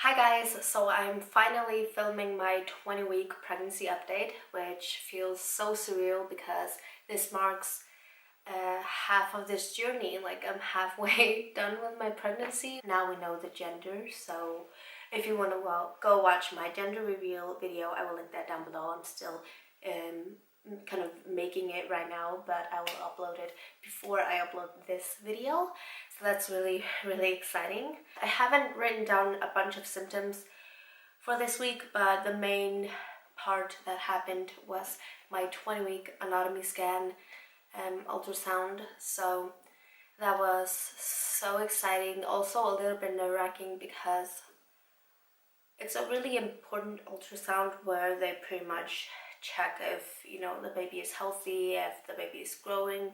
Hi guys, so I'm finally filming my 20-week pregnancy update, which feels so surreal because this marks half of this journey. Like, I'm halfway done with my pregnancy. Now we know the gender, so if you want to go watch my gender reveal video, I will link that down below. I'm still kind of making it right now, but I will upload it before I upload this video, so that's really exciting. I haven't written down a bunch of symptoms for this week, but the main part that happened was my 20-week anatomy scan, ultrasound, so that was so exciting. Also a little bit nerve-wracking because it's a really important ultrasound where they pretty much check if, you know, the baby is healthy, if the baby is growing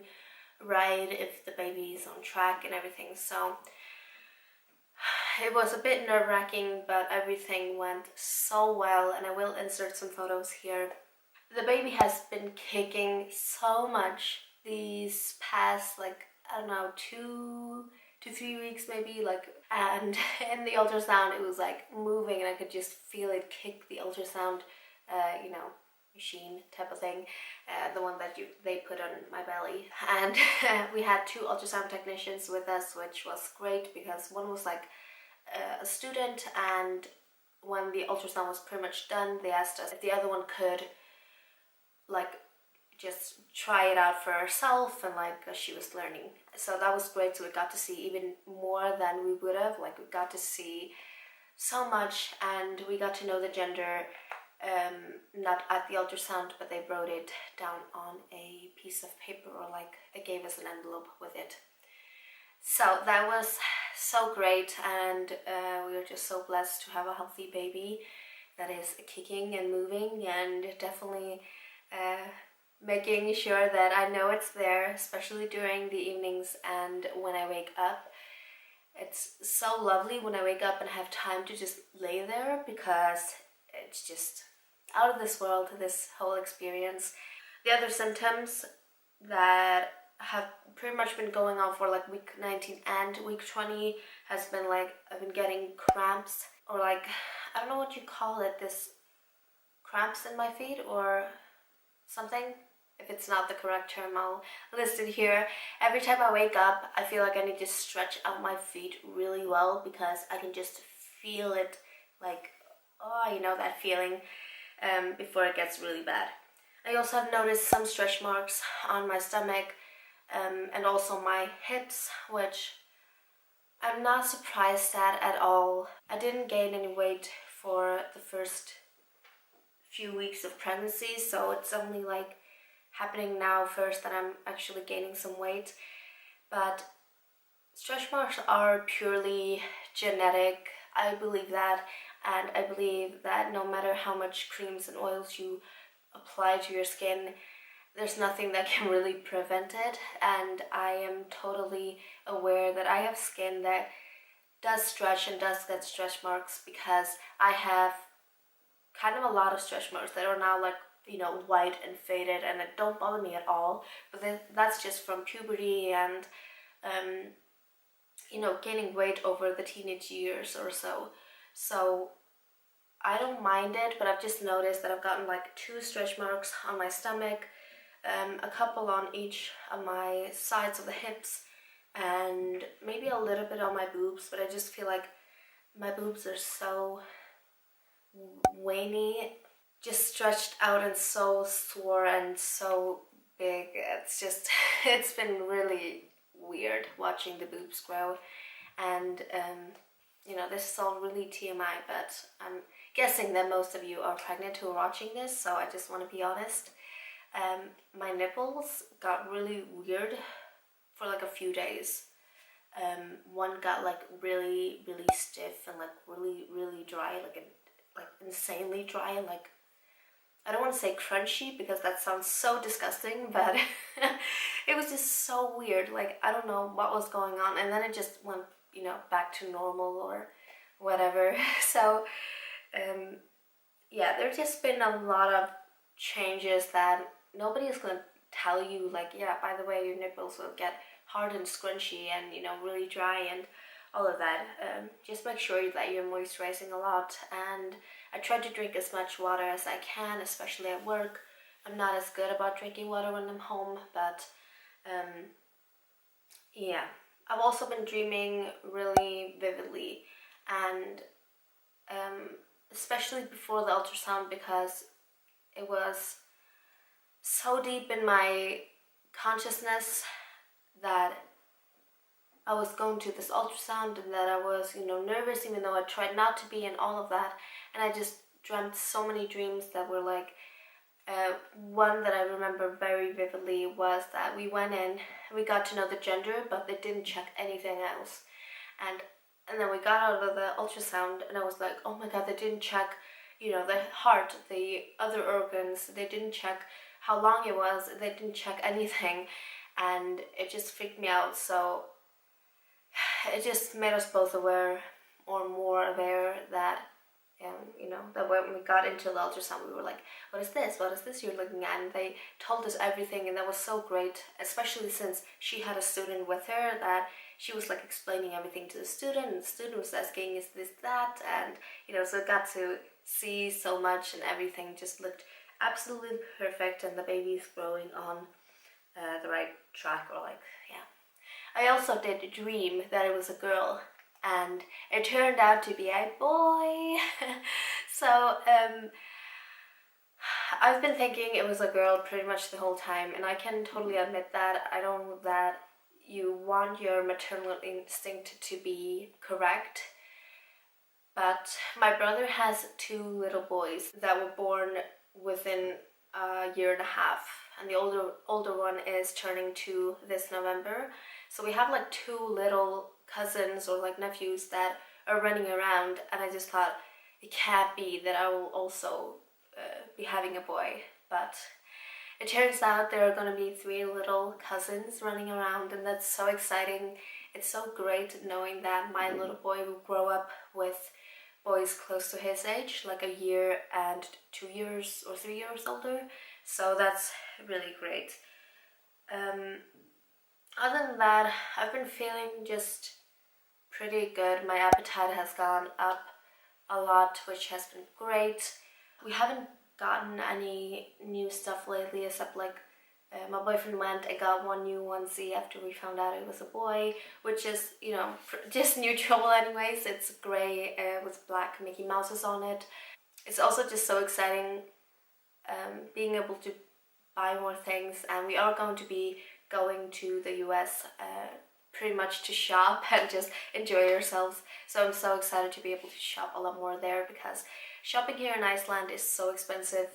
right, if the baby is on track and everything. So it was a bit nerve-wracking, but everything went so well, and I will insert some photos here. The baby has been kicking so much these past, like, I don't know, 2 to 3 weeks maybe, like, and in the ultrasound it was like moving and I could just feel it kick the ultrasound you know, machine type of thing, the one that they put on my belly. And we had 2 ultrasound technicians with us, which was great because one was like a student, and when the ultrasound was pretty much done, they asked us if the other one could like just try it out for herself, and like she was learning. So that was great. So we got to see even more than we would have. Like, we got to see so much, and we got to know the gender not at the ultrasound, but they wrote it down on a piece of paper, or like they gave us an envelope with it. So that was so great, and we were just so blessed to have a healthy baby that is kicking and moving, and definitely making sure that I know it's there, especially during the evenings and when I wake up. It's so lovely when I wake up and have time to just lay there, because it's just out of this world, this whole experience. The other symptoms that have pretty much been going on for like week 19 and week 20 has been like, I've been getting cramps, or like, I don't know what you call it, this cramps in my feet or something. If it's not the correct term, I'll list it here. Every time I wake up, I feel like I need to stretch out my feet really well, because I can just feel it, like, oh, you know, that feeling before it gets really bad. I also have noticed some stretch marks on my stomach and also my hips, which I'm not surprised at all. I didn't gain any weight for the first few weeks of pregnancy, so it's only like happening now first that I'm actually gaining some weight. But stretch marks are purely genetic. I believe that, and I believe that no matter how much creams and oils you apply to your skin, there's nothing that can really prevent it. And I am totally aware that I have skin that does stretch and does get stretch marks, because I have kind of a lot of stretch marks that are now like, you know, white and faded, and it don't bother me at all. But that's just from puberty and you know, gaining weight over the teenage years or so. So I don't mind it, but I've just noticed that I've gotten like 2 stretch marks on my stomach, a couple on each of my sides of the hips, and maybe a little bit on my boobs. But I just feel like my boobs are so veiny, just stretched out and so sore and so big. It's just it's been really weird watching the boobs grow. And you know, this is all really TMI, but I'm guessing that most of you are pregnant who are watching this, so I just want to be honest. My nipples got really weird for like a few days. One got like really stiff and like really dry, like insanely dry, like, I don't want to say crunchy because that sounds so disgusting, but it was just so weird. Like, I don't know what was going on, and then it just went, you know, back to normal or whatever. So yeah, there's just been a lot of changes that nobody is going to tell you, like, yeah, by the way, your nipples will get hard and scrunchy and, you know, really dry and all of that. Just make sure that you're moisturizing a lot, and I try to drink as much water as I can, especially at work. I'm not as good about drinking water when I'm home, but yeah. I've also been dreaming really vividly, and especially before the ultrasound, because it was so deep in my consciousness that I was going to this ultrasound, and that I was, you know, nervous, even though I tried not to be, and all of that. And I just dreamt so many dreams that were like, one that I remember very vividly was that we went in, we got to know the gender, but they didn't check anything else. And then we got out of the ultrasound, and I was like, oh my god, they didn't check, you know, the heart, the other organs, they didn't check how long it was, they didn't check anything, and it just freaked me out. So it just made us both aware, or more aware, that you know, that when we got into the ultrasound, we were like, what is this you're looking at? And they told us everything, and that was so great, especially since she had a student with her, that she was like explaining everything to the student, and the student was asking, is this that? And you know, so I got to see so much, and everything just looked absolutely perfect, and the baby's growing on the right track, or like, yeah. I also did dream that it was a girl, and it turned out to be a boy. So I've been thinking it was a girl pretty much the whole time, and I can totally admit that. I know that you want your maternal instinct to be correct, but my brother has 2 little boys that were born within a year and a half, and the older one is turning 2 this November. So we have like 2 little cousins, or like nephews, that are running around, and I just thought, it can't be that I will also be having a boy. But it turns out there are going to be 3 little cousins running around, and that's so exciting. It's so great knowing that my little boy will grow up with boys close to his age, like a year and 2 years or 3 years older. So that's really great. Other than that, I've been feeling just pretty good. My appetite has gone up a lot, which has been great. We haven't gotten any new stuff lately, except like my boyfriend went and got one new onesie after we found out it was a boy, which is, you know, just neutral anyways. It's grey with black Mickey Mouses on it. It's also just so exciting being able to buy more things, and we are going to be going to the US pretty much to shop and just enjoy ourselves. So I'm so excited to be able to shop a lot more there, because shopping here in Iceland is so expensive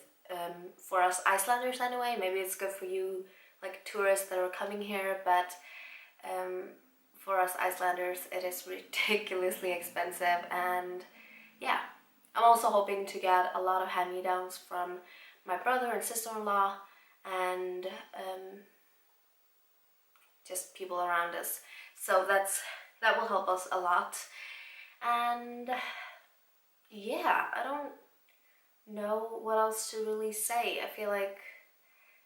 for us Icelanders anyway. Maybe it's good for you, like tourists that are coming here, but for us Icelanders it is ridiculously expensive. And yeah, I'm also hoping to get a lot of hand-me-downs from my brother and sister-in-law, and just people around us. So that will help us a lot. And yeah, I don't know what else to really say. I feel like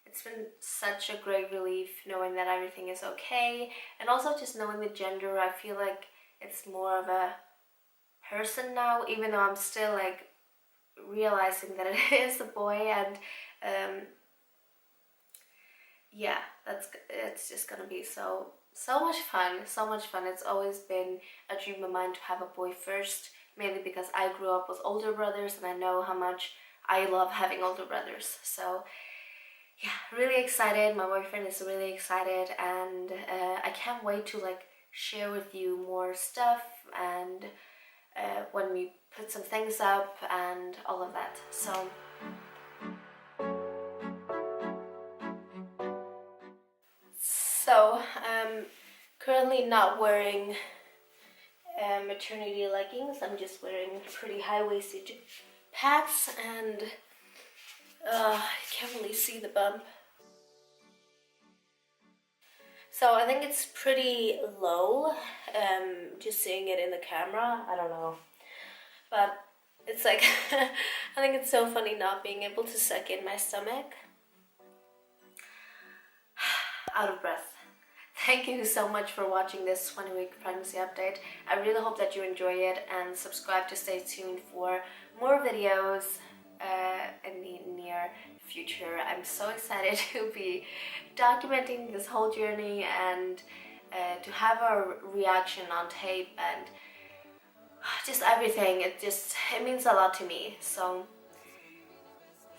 it's been such a great relief knowing that everything is okay, and also just knowing the gender. I feel like it's more of a person now, even though I'm still like realizing that it is a boy. And yeah, it's just gonna be so much fun, so much fun. It's always been a dream of mine to have a boy first, mainly because I grew up with older brothers, and I know how much I love having older brothers. So yeah, really excited. My boyfriend is really excited, and I can't wait to like share with you more stuff, and when we put some things up and all of that. So I'm currently not wearing maternity leggings. I'm just wearing pretty high-waisted pants, and I can't really see the bump. So I think it's pretty low, just seeing it in the camera. I don't know, but it's like I think it's so funny not being able to suck in my stomach. Out of breath. thank you so much for watching this 20-week pregnancy update. I really hope that you enjoy it, and subscribe to stay tuned for more videos in the near future. I'm so excited to be documenting this whole journey and to have a reaction on tape and just everything. It means a lot to me. So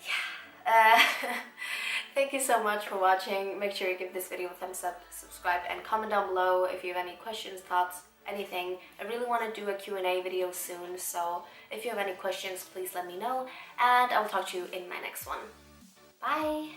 yeah, thank you so much for watching. Make sure you give this video a thumbs up, subscribe, and comment down below if you have any questions, thoughts, anything. I really want to do a Q&A video soon, so if you have any questions, please let me know, and I will talk to you in my next one. Bye!